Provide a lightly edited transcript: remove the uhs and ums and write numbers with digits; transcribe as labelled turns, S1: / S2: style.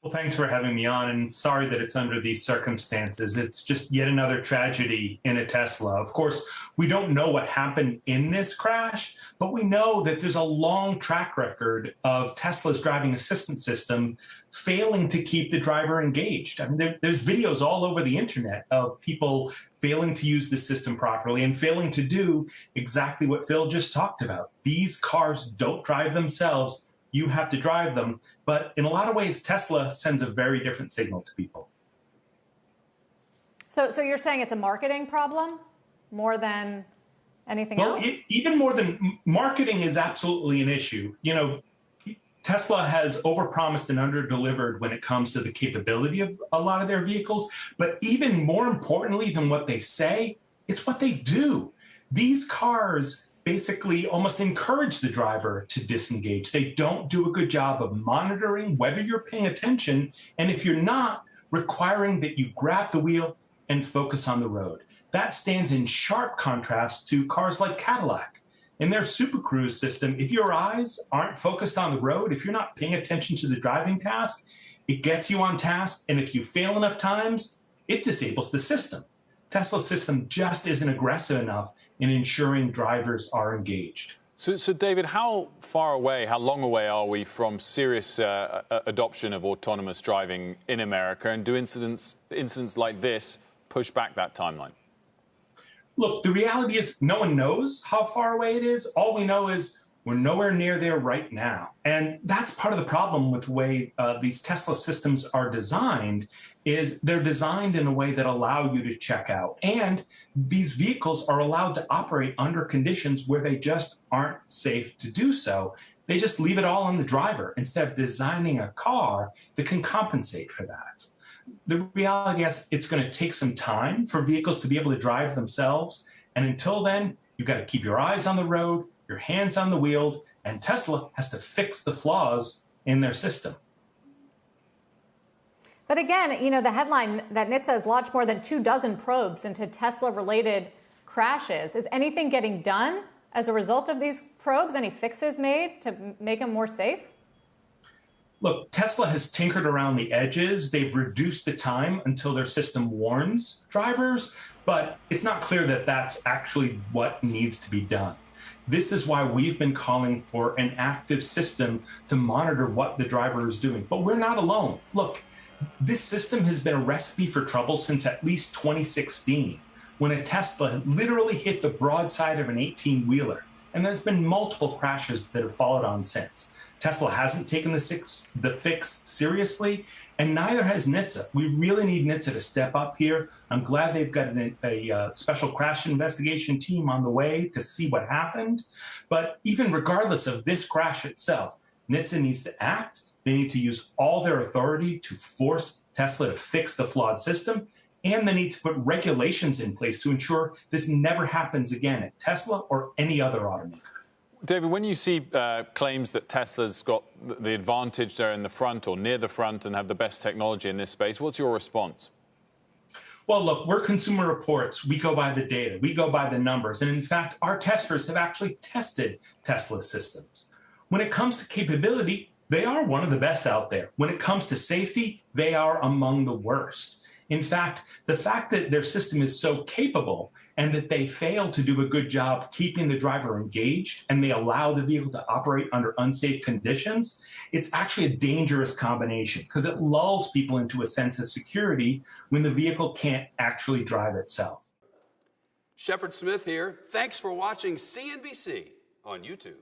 S1: Well, thanks for having me on, and sorry that it's under these circumstances. It's just yet another tragedy in a Tesla. Of course, we don't know what happened in this crash, but we know that there's a long track record of Tesla's driving assistance system failing to keep the driver engaged. I mean, there's videos all over the internet of people failing to use the system properly and failing to do exactly what Phil just talked about. These cars don't drive themselves. You have to drive them. But in a lot of ways, Tesla sends a very different signal to people.
S2: So you're saying it's a marketing problem more than anything else?
S1: Even more than marketing is absolutely an issue. You know, Tesla has overpromised and underdelivered when it comes to the capability of a lot of their vehicles. But even more importantly than what they say, it's what they do. These cars basically almost encourage the driver to disengage. They don't do a good job of monitoring whether you're paying attention, and if you're not, requiring that you grab the wheel and focus on the road. That stands in sharp contrast to cars like Cadillac. In their Super Cruise system, if your eyes aren't focused on the road, if you're not paying attention to the driving task, it gets you on task, and if you fail enough times, it disables the system. Tesla's system just isn't aggressive enough in ensuring drivers are engaged.
S3: So David, how far away, how long away are we from serious adoption of autonomous driving in America? And do incidents like this push back that timeline?
S1: Look, the reality is no one knows how far away it is. All we know is we're nowhere near there right now. And that's part of the problem with the way these Tesla systems are designed, is they're designed in a way that allow you to check out. And these vehicles are allowed to operate under conditions where they just aren't safe to do so. They just leave it all on the driver instead of designing a car that can compensate for that. The reality is it's going to take some time for vehicles to be able to drive themselves. And until then, you've got to keep your eyes on the road, your hands on the wheel, and Tesla has to fix the flaws in their system.
S2: But again, you know, the headline that NHTSA has launched more than 24 probes into Tesla-related crashes. Is anything getting done as a result of these probes? Any fixes made to make them more safe?
S1: Look, Tesla has tinkered around the edges. They've reduced the time until their system warns drivers, but it's not clear that that's actually what needs to be done. This is why we've been calling for an active system to monitor what the driver is doing. But we're not alone. Look, this system has been a recipe for trouble since at least 2016, when a Tesla literally hit the broadside of an 18-wheeler. And there's been multiple crashes that have followed on since. Tesla hasn't taken the fix seriously, and neither has NHTSA. We really need NHTSA to step up here. I'm glad they've got a special crash investigation team on the way to see what happened. But even regardless of this crash itself, NHTSA needs to act. They need to use all their authority to force Tesla to fix the flawed system, and they need to put regulations in place to ensure this never happens again at Tesla or any other automaker.
S3: David, when you see claims that Tesla's got the advantage there in the front or near the front and have the best technology in this space, what's your response?
S1: Well, look, we're Consumer Reports. We go by the data. We go by the numbers. And in fact, our testers have actually tested Tesla systems. When it comes to capability, they are one of the best out there. When it comes to safety, they are among the worst. In fact, the fact that their system is so capable and that they fail to do a good job keeping the driver engaged and they allow the vehicle to operate under unsafe conditions, it's actually a dangerous combination because it lulls people into a sense of security when the vehicle can't actually drive itself.
S4: Shepard Smith here. Thanks for watching CNBC on YouTube.